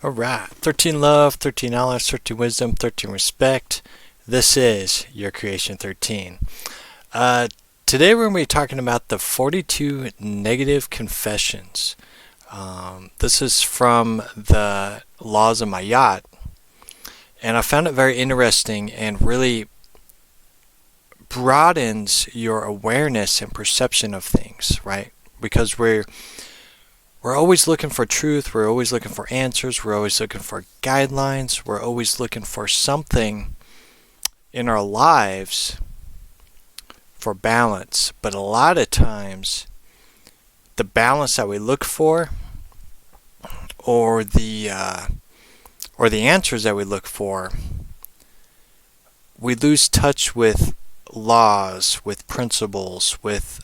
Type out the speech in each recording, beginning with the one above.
All right, 13 love, 13 knowledge, 13 wisdom, 13 respect. This is your Creation 13. Today we're going to be talking about the 42 negative confessions. This is from the Laws of Magik, and I found it very interesting and really broadens your awareness and perception of things, right? Because we're always looking for truth, we're always looking for answers, we're always looking for guidelines, we're always looking for something in our lives for balance. But a lot of times, the balance that we look for, or the answers that we look for, we lose touch with laws, with principles, with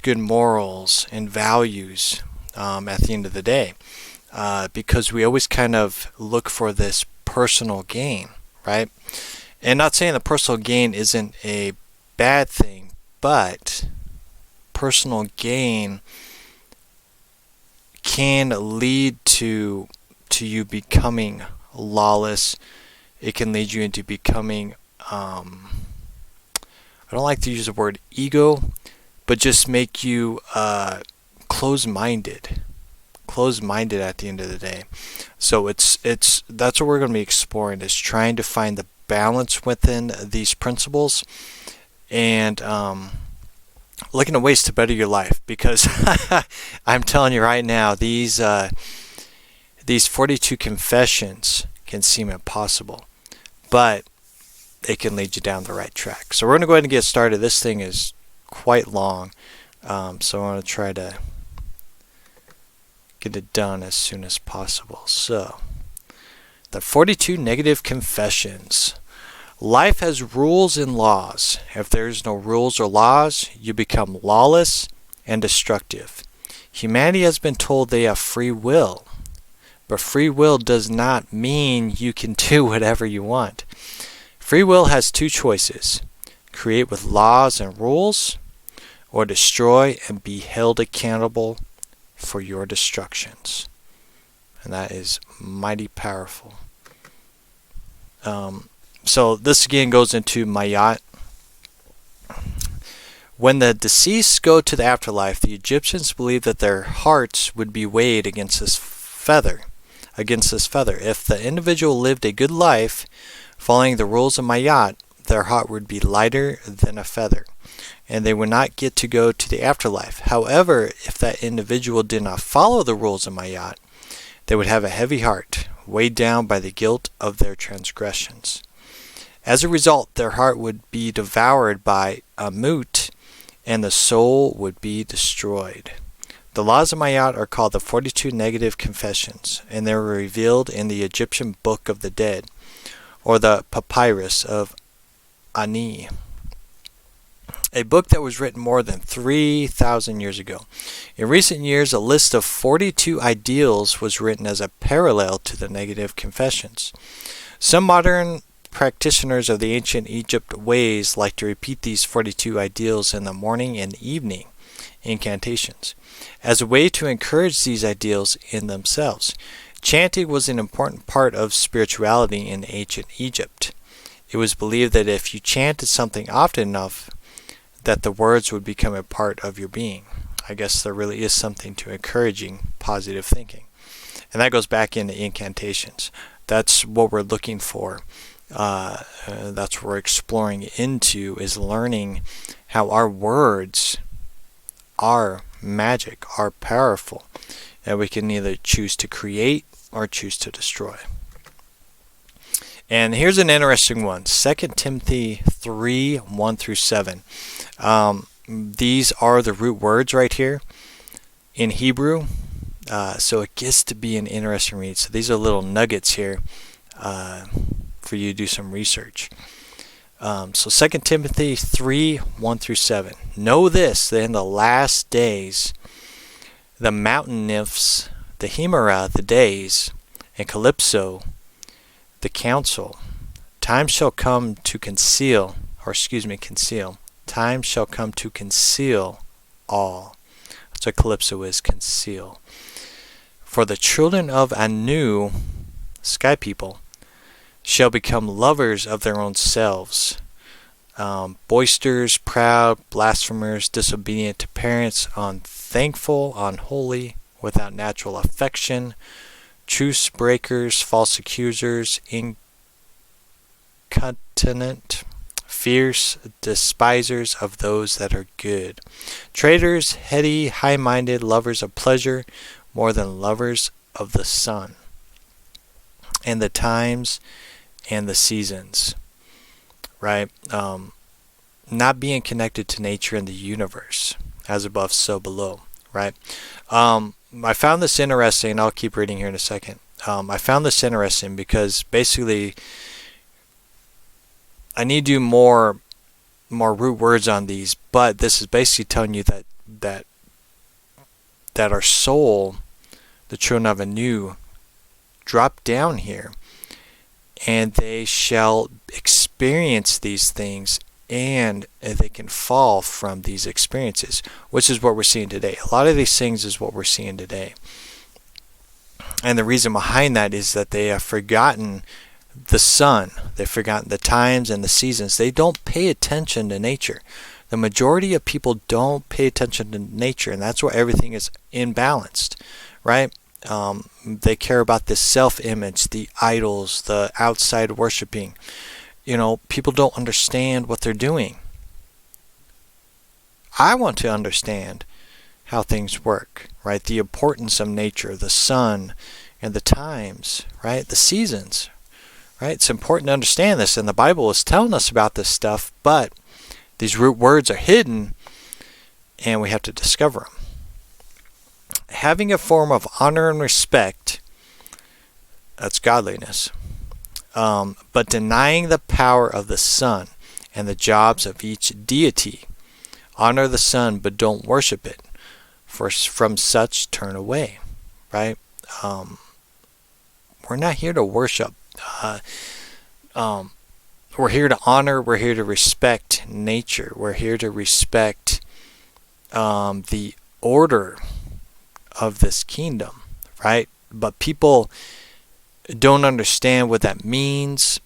good morals and values at the end of the day, because we always kind of look for this personal gain, right? And not saying that personal gain isn't a bad thing, but personal gain can lead to you becoming lawless. It can lead you into becoming, I don't like to use the word ego, but just make you close-minded at the end of the day. So that's what we're going to be exploring, is trying to find the balance within these principles, and looking at ways to better your life. Because I'm telling you right now, these 42 confessions can seem impossible, but they can lead you down the right track. So we're going to go ahead and get started. This thing is quite long, so I want to try to get it done as soon as possible. So, the 42 negative confessions. Life has rules and laws. If there's no rules or laws, you become lawless and destructive. Humanity has been told they have free will, but free will does not mean you can do whatever you want. Free will has two choices: create with laws and rules, or destroy and be held accountable for your destructions. And that is mighty powerful. So this again goes into Magik. When the deceased go to the afterlife, the Egyptians believed that their hearts would be weighed against this feather. If the individual lived a good life, following the rules of Magik, their heart would be lighter than a feather, and they would not get to go to the afterlife. However, if that individual did not follow the rules of Magik, they would have a heavy heart, weighed down by the guilt of their transgressions. As a result, their heart would be devoured by a moot, and the soul would be destroyed. The laws of Magik are called the 42 negative confessions, and they were revealed in the Egyptian Book of the Dead, or the Papyrus of Ani, a book that was written more than 3,000 years ago. In recent years, a list of 42 ideals was written as a parallel to the negative confessions. Some modern practitioners of the ancient Egypt ways like to repeat these 42 ideals in the morning and evening incantations as a way to encourage these ideals in themselves. Chanting was an important part of spirituality in ancient Egypt. It was believed that if you chanted something often enough, that the words would become a part of your being. I guess there really is something to encouraging positive thinking. And that goes back into incantations. That's what we're looking for. That's what we're exploring into, is learning how our words are magic, are powerful, and we can either choose to create or choose to destroy. And here's an interesting one, 2 Timothy 3, 1 through 7. These are the root words right here in Hebrew, so it gets to be an interesting read. So these are little nuggets here for you to do some research. So 2 Timothy 3, 1 through 7. Know this, that in the last days the mountain nymphs, the Hemera, the days, and Calypso, the council, time shall come to conceal. Time shall come to conceal all. That's what Calypso is, conceal. For the children of Anu, sky people, shall become lovers of their own selves, boisterous, proud, blasphemers, disobedient to parents, unthankful, unholy, without natural affection, truce breakers, false accusers, incontinent, fierce, despisers of those that are good, traitors, heady, high-minded, lovers of pleasure more than lovers of the sun, and the times and the seasons, right? Not being connected to nature and the universe, as above, so below, right? I found this interesting. I'll keep reading here in a second. I found this interesting because basically I need to do more root words on these, but this is basically telling you that our soul, the children of Anu, drop down here, and they shall experience these things, and they can fall from these experiences, which is what we're seeing today. A lot of these things is what we're seeing today. And the reason behind that is that they have forgotten the sun. They've forgotten the times and the seasons. They don't pay attention to nature. The majority of people don't pay attention to nature, and that's why everything is imbalanced, right? They care about this self-image, the idols, the outside worshiping. People don't understand what they're doing. I want to understand how things work, right? The importance of nature, the sun, and the times, right? The seasons, right? It's important to understand this, and the Bible is telling us about this stuff, but these root words are hidden, and we have to discover them. Having a form of honor and respect, that's godliness, but denying the power of the sun and the jobs of each deity. Honor the sun, but don't worship it, for from such turn away, right? We're not here to worship. We're here to honor. We're here to respect nature. We're here to respect the order of this kingdom, right? But people don't understand what that means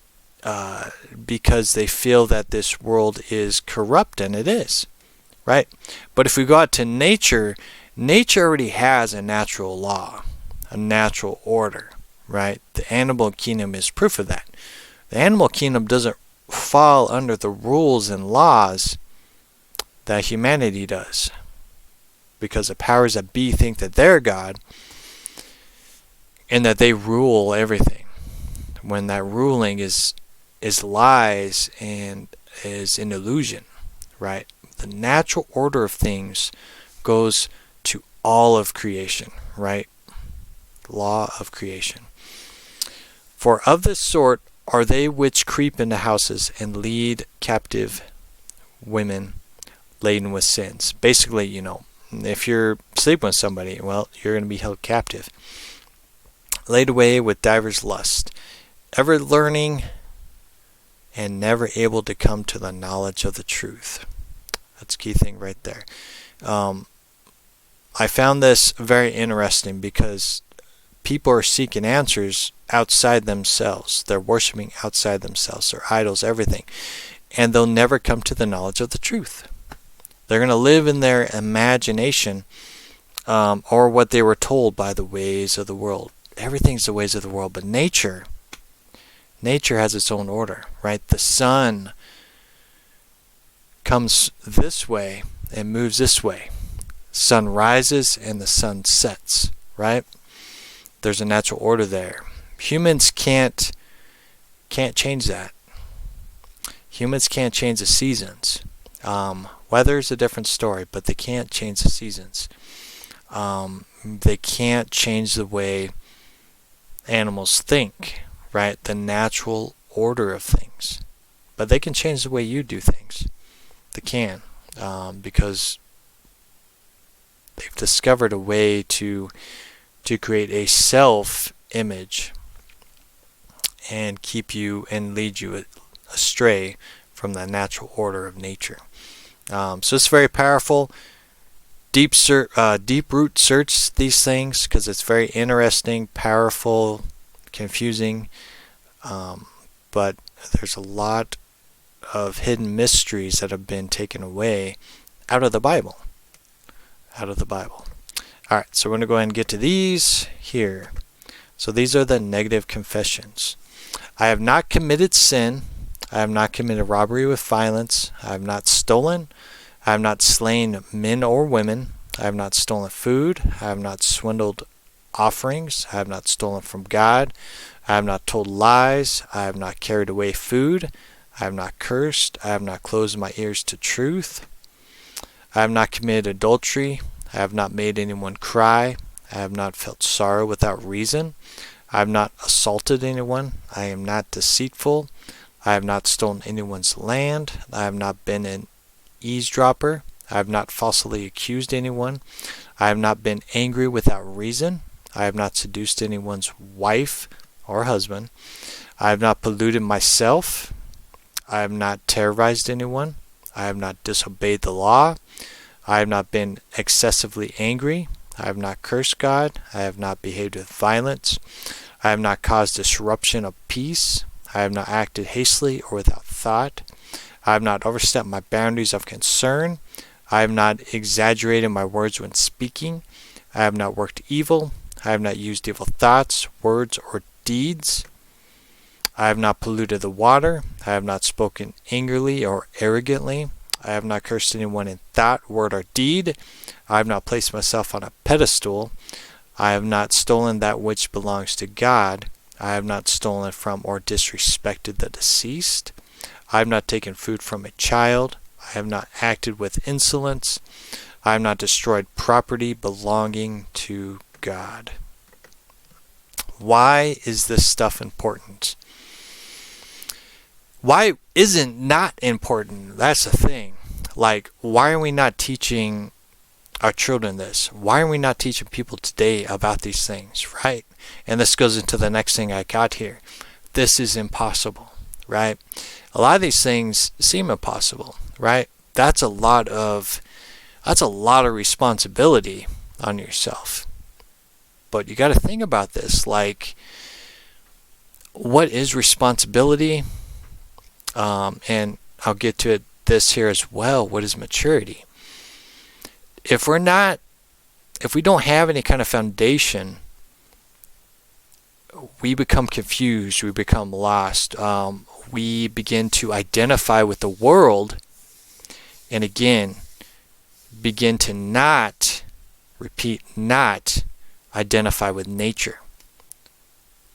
because they feel that this world is corrupt, and it is, right? But if we go out to nature, nature already has a natural law, a natural order, right? The animal kingdom is proof of that. The animal kingdom doesn't fall under the rules and laws that humanity does, because the powers that be think that they're God and that they rule everything, when that ruling is lies and is an illusion, right? The natural order of things goes to all of creation, right? Law of creation. For of this sort are they which creep into houses and lead captive women laden with sins. Basically, if you're sleeping with somebody, well, you're going to be held captive. Laid away with divers lusts, ever learning and never able to come to the knowledge of the truth. That's a key thing right there. I found this very interesting because people are seeking answers outside themselves. They're worshiping outside themselves, their idols, everything. And they'll never come to the knowledge of the truth. They're going to live in their imagination or what they were told by the ways of the world. Everything's the ways of the world, but nature has its own order, right? The sun comes this way and moves this way. Sun rises and the sun sets, right? There's a natural order there. Humans can't change that. Humans can't change the seasons. Weather is a different story, but they can't change the seasons. They can't change the way animals think, right? The natural order of things. But they can change the way you do things. They can, because they've discovered a way to create a self-image and keep you and lead you astray from the natural order of nature. So it's very powerful. deep root search these things because it's very interesting, powerful, confusing, but there's a lot of hidden mysteries that have been taken away out of the Bible. Alright, so we're going to go ahead and get to these here. So these are the negative confessions. I have not committed sin. I have not committed robbery with violence. I have not stolen. I have not slain men or women. I have not stolen food. I have not swindled offerings. I have not stolen from God. I have not told lies. I have not carried away food. I have not cursed. I have not closed my ears to truth. I have not committed adultery. I have not made anyone cry. I have not felt sorrow without reason. I have not assaulted anyone. I am not deceitful. I have not stolen anyone's land. I have not been an eavesdropper. I have not falsely accused anyone. I have not been angry without reason. I have not seduced anyone's wife or husband. I have not polluted myself. I have not terrorized anyone. I have not disobeyed the law. I have not been excessively angry. I have not cursed God. I have not behaved with violence. I have not caused disruption of peace. I have not acted hastily or without thought. I have not overstepped my boundaries of concern. I have not exaggerated my words when speaking. I have not worked evil. I have not used evil thoughts, words, or deeds. I have not polluted the water. I have not spoken angrily or arrogantly. I have not cursed anyone in thought, word, or deed. I have not placed myself on a pedestal. I have not stolen that which belongs to God. I have not stolen from or disrespected the deceased. I have not taken food from a child. I have not acted with insolence. I have not destroyed property belonging to God. Why is this stuff important? Why isn't not important? That's the thing. Like, why are we not teaching our children this? Why are we not teaching people today about these things, right? And this goes into the next thing I got here. This is impossible, right? A lot of these things seem impossible, right? That's a lot of responsibility on yourself. But you got to think about this, like, what is responsibility? And I'll get to this here as well. What is maturity? If we don't have any kind of foundation, we become confused, we become lost. We begin to identify with the world, and again, begin to not identify with nature.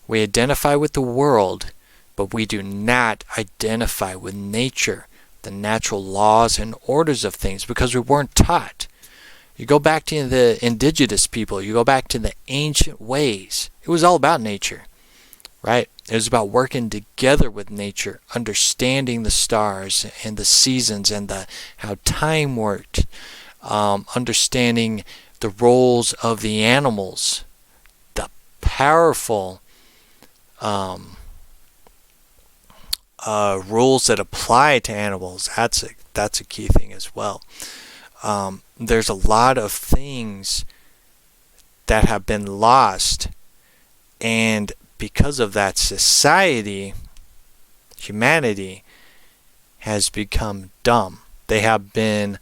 We identify with the world, but we do not identify with nature, the natural laws and orders of things, because we weren't taught. You go back to the indigenous people, you go back to the ancient ways. It was all about nature, right? It was about working together with nature, understanding the stars and the seasons and how time worked, understanding the roles of the animals, the powerful rules that apply to animals. That's a key thing as well. There's a lot of things that have been lost, and because of that, humanity has become dumb. They have been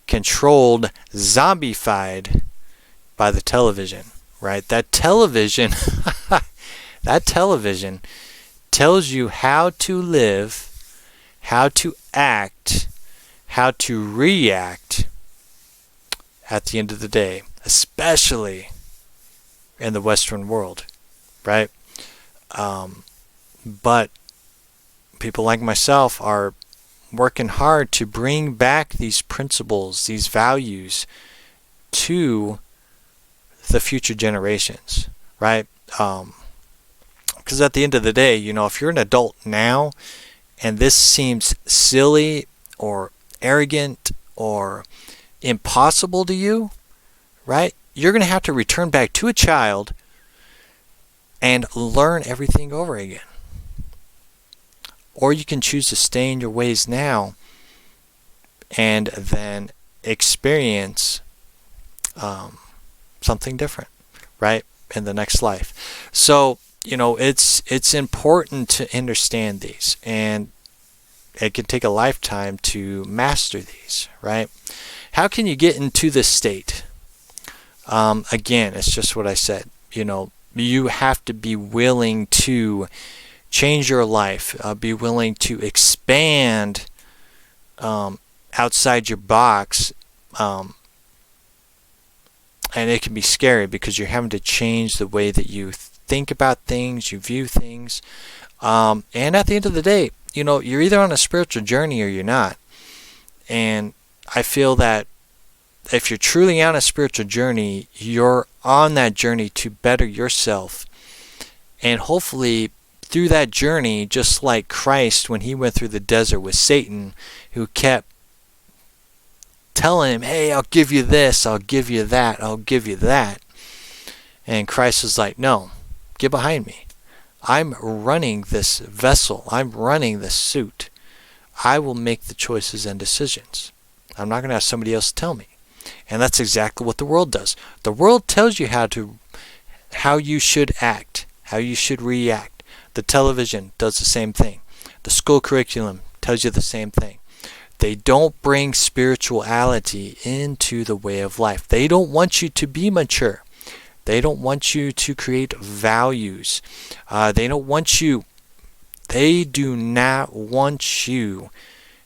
controlled, zombified by the television, right? That television tells you how to live, how to act, how to react at the end of the day, especially in the Western world, right? But people like myself are working hard to bring back these principles, these values to the future generations, right? Because at the end of the day, if you're an adult now and this seems silly or arrogant or impossible to you, right? You're going to have to return back to a child and learn everything over again. Or you can choose to stay in your ways now and then experience something different, right, in the next life. So, it's important to understand these, and it can take a lifetime to master these, right? How can you get into this state? Again, it's just what I said. You have to be willing to change your life, be willing to expand outside your box, and it can be scary because you're having to change the way that you think about things, you view things, and at the end of the day, you're either on a spiritual journey or you're not. And I feel that if you're truly on a spiritual journey, you're on that journey to better yourself. And hopefully through that journey, just like Christ when he went through the desert with Satan, who kept telling him, hey, I'll give you this, I'll give you that, I'll give you that. And Christ was like, no, get behind me. I'm running this vessel. I'm running this suit. I will make the choices and decisions. I'm not going to have somebody else tell me. And that's exactly what the world does. The world tells you how you should act, how you should react. The television does the same thing. The school curriculum tells you the same thing. They don't bring spirituality into the way of life. They don't want you to be mature. They don't want you to create values. They do not want you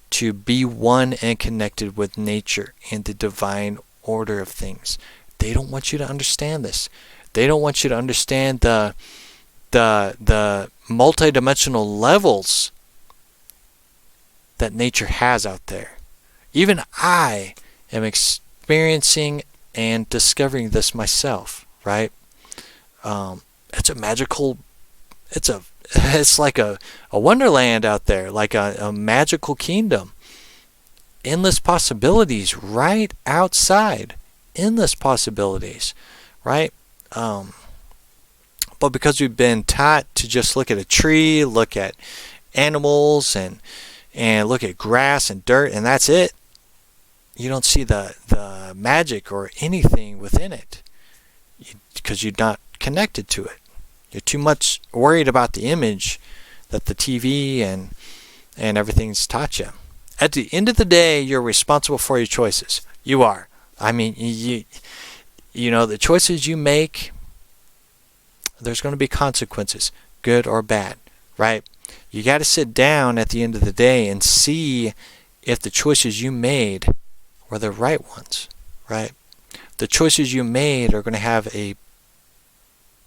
to be one and connected with nature and the divine order of things. They don't want you to understand this. They don't want you to understand the multidimensional levels that nature has out there. Even I am experiencing and discovering this myself, right? It's a magical, it's like a wonderland out there, like a magical kingdom. Endless possibilities right outside. Endless possibilities, right? But because we've been taught to just look at a tree, look at animals, and look at grass and dirt, and that's it, you don't see the magic or anything within it because you're not connected to it. You're too much worried about the image that the TV and everything's taught you. At the end of the day, you're responsible for your choices. You are. I mean, the choices you make, there's going to be consequences, good or bad, right? You got to sit down at the end of the day and see if the choices you made were the right ones, right? The choices you made are going to have a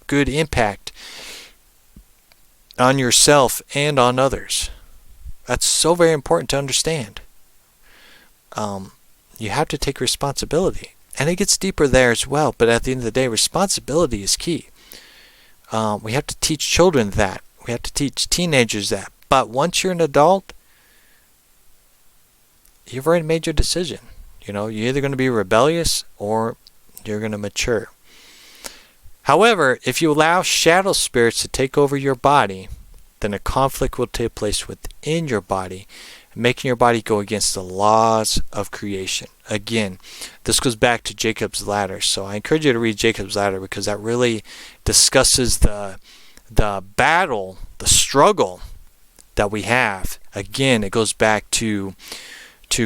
good impact on yourself and on others. That's so very important to understand. You have to take responsibility. And it gets deeper there as well, but at the end of the day, responsibility is key. We have to teach children that. We have to teach teenagers that. But once you're an adult, you've already made your decision. You're either going to be rebellious or you're going to mature. However, if you allow shadow spirits to take over your body, then a conflict will take place within your body, making your body go against the laws of creation. Again, this goes back to Jacob's ladder. So I encourage you to read Jacob's ladder because that really discusses the battle, the struggle that we have. Again, it goes back to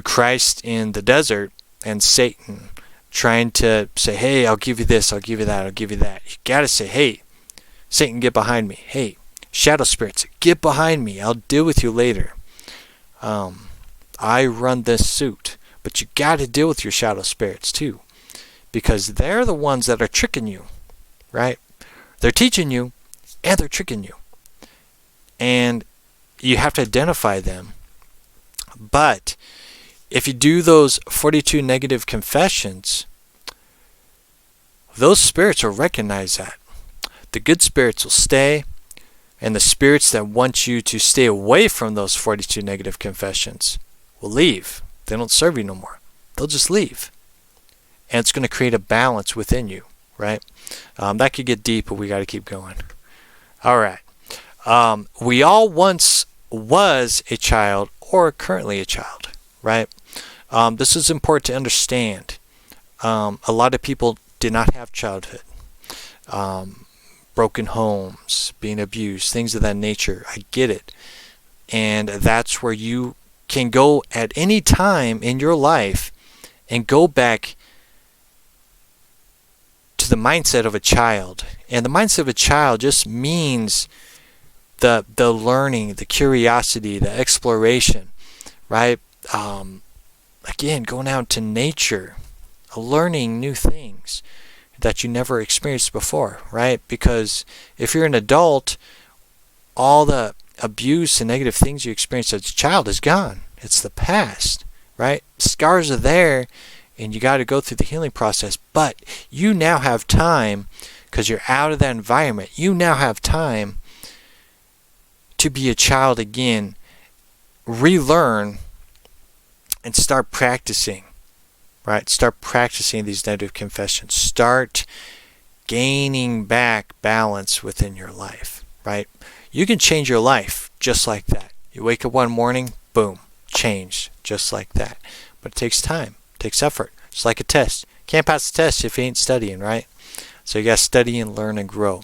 Christ in the desert and Satan trying to say, hey, I'll give you this, I'll give you that, I'll give you that. You got to say, hey, Satan, get behind me. Hey, shadow spirits, get behind me. I'll deal with you later. I run this suit. But you got to deal with your shadow spirits too, because they're the ones that are tricking you, right? They're teaching you and they're tricking you. And you have to identify them. But if you do those 42 negative confessions, those spirits will recognize that. The good spirits will stay, and the spirits that want you to stay away from those 42 negative confessions will leave. They don't serve you no more. They'll just leave. And it's going to create a balance within you, right? That could get deep, but we got to keep going. All right. We all once was a child or currently a child, right? This is important to understand. A lot of people did not have childhood. Broken homes, being abused, things of that nature. I get it. And that's where you can go at any time in your life and go back to the mindset of a child. And the mindset of a child just means the learning, the curiosity, the exploration, right? Again, going out to nature, learning new things that you never experienced before, right? Because if you're an adult, all the abuse and negative things you experienced as a child is gone. It's the past, right? Scars are there, and you got to go through the healing process. But you now have time, because you're out of that environment. You now have time to be a child again, relearn, and start practicing. Right? Start practicing these negative confessions. Start gaining back balance within your life. Right? You can change your life just like that. You wake up one morning, boom, changed just like that. But it takes time. It takes effort. It's like a test. Can't pass the test if you ain't studying, right? So you got to study and learn and grow.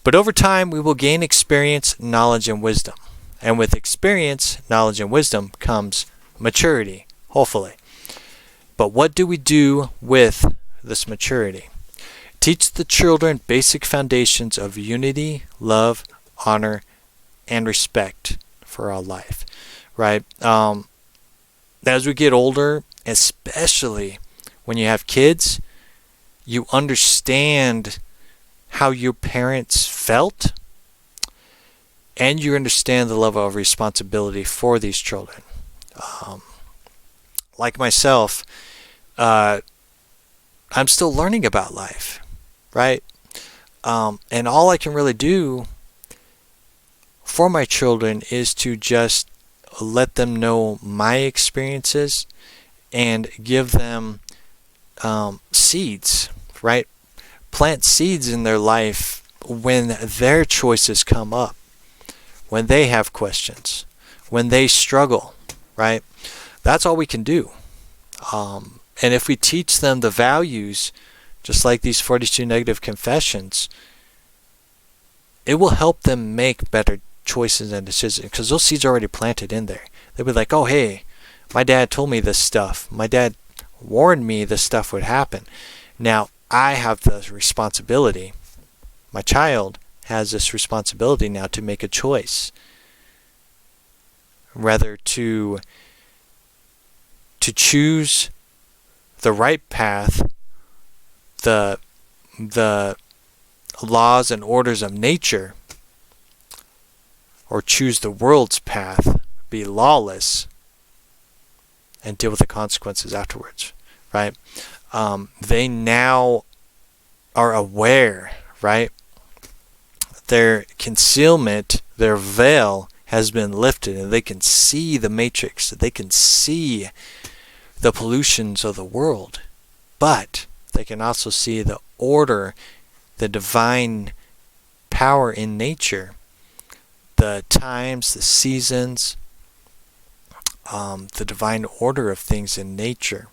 But over time, we will gain experience, knowledge, and wisdom. And with experience, knowledge, and wisdom comes maturity, hopefully. But what do we do with this maturity? Teach the children basic foundations of unity, love, honor, and respect for our life, right? As we get older, especially when you have kids, you understand how your parents felt, and you understand the level of responsibility for these children. Like myself, I'm still learning about life, right? And all I can really do for my children is to just let them know my experiences and give them seeds, right? Plant seeds in their life when their choices come up, when they have questions, when they struggle, right? That's all we can do. And if we teach them the values, just like these 42 negative confessions, it will help them make better choices and decisions, because those seeds are already planted in there. They'll be like, oh, hey, my dad told me this stuff. My dad warned me this stuff would happen. Now, I have the responsibility. My child has this responsibility now to make a choice, whether to choose the right path, the laws and orders of nature, or choose the world's path, be lawless, and deal with the consequences afterwards, right? They now are aware, right? Their concealment, their veil has been lifted, and they can see the matrix. They can see the pollutions of the world, but they can also see the order, the divine power in nature, the times, the seasons, the divine order of things in nature,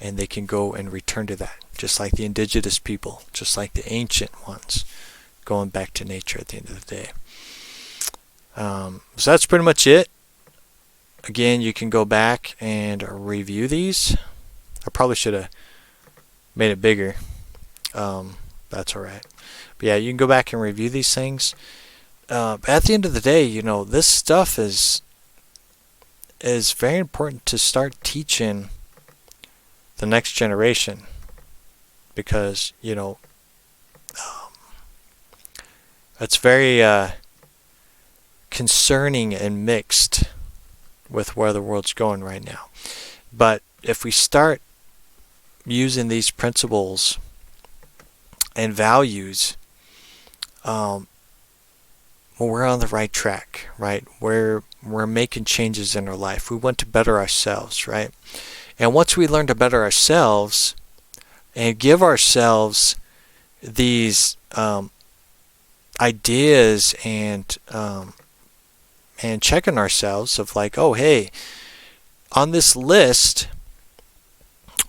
and they can go and return to that, just like the indigenous people, just like the ancient ones, going back to nature at the end of the day. So that's pretty much it. Again, you can go back and review these. I probably should have made it bigger. That's alright. But yeah, you can go back and review these things. But at the end of the day, you know, this stuff is very important to start teaching the next generation, because, you know, it's very concerning and mixed with where the world's going right now. But if we start using these principles and values, well, we're on the right track, right? We're making changes in our life. We want to better ourselves, right? And once we learn to better ourselves and give ourselves these ideas and checking ourselves of like, oh, hey, on this list,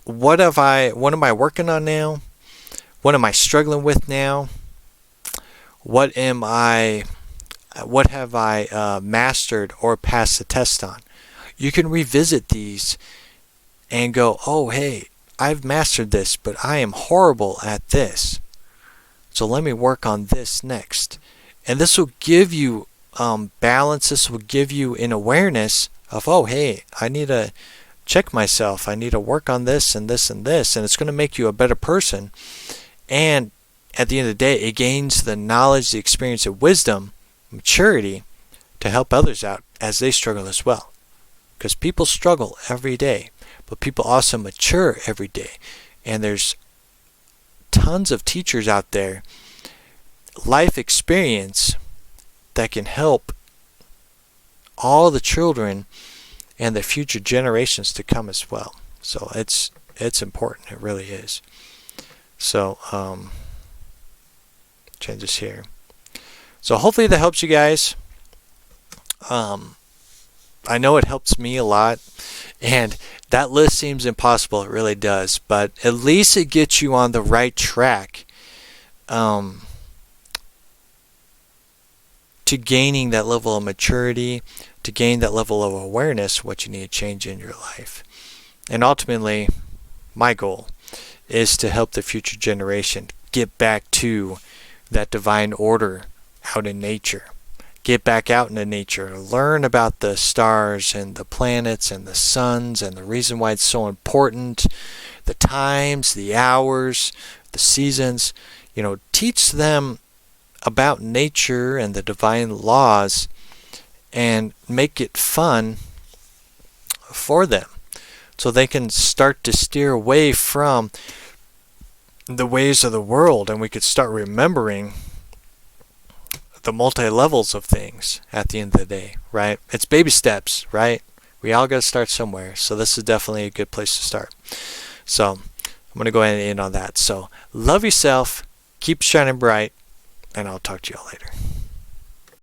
what am I working on now? What am I struggling with now? What have I mastered or passed the test on? You can revisit these and go, oh, hey, I've mastered this, but I am horrible at this. So let me work on this next. And this will give you balance. This will give you an awareness of, oh, hey, I need to check myself. I need to work on this and this and this. And it's going to make you a better person. And at the end of the day, it gains the knowledge, the experience, and wisdom, maturity to help others out as they struggle as well. Because people struggle every day, but people also mature every day. And there's tons of teachers out there, life experience, that can help all the children and the future generations to come as well. So it's important. It really is. So change this here. So hopefully that helps you guys. I know it helps me a lot, and that list seems impossible. It really does, but at least it gets you on the right track to gaining that level of maturity, to gain that level of awareness, what you need to change in your life. And ultimately, my goal is to help the future generation get back to that divine order out in nature. Get back out into nature, learn about the stars and the planets and the suns and the reason why it's so important, the times, the hours, the seasons. Teach them about nature and the divine laws and make it fun for them so they can start to steer away from the ways of the world, and we could start remembering the multi-levels of things at the end of the day, right? It's baby steps, right? We all got to start somewhere, so this is definitely a good place to start. So I'm going to go ahead and end on that. So love yourself, keep shining bright, and I'll talk to you all later.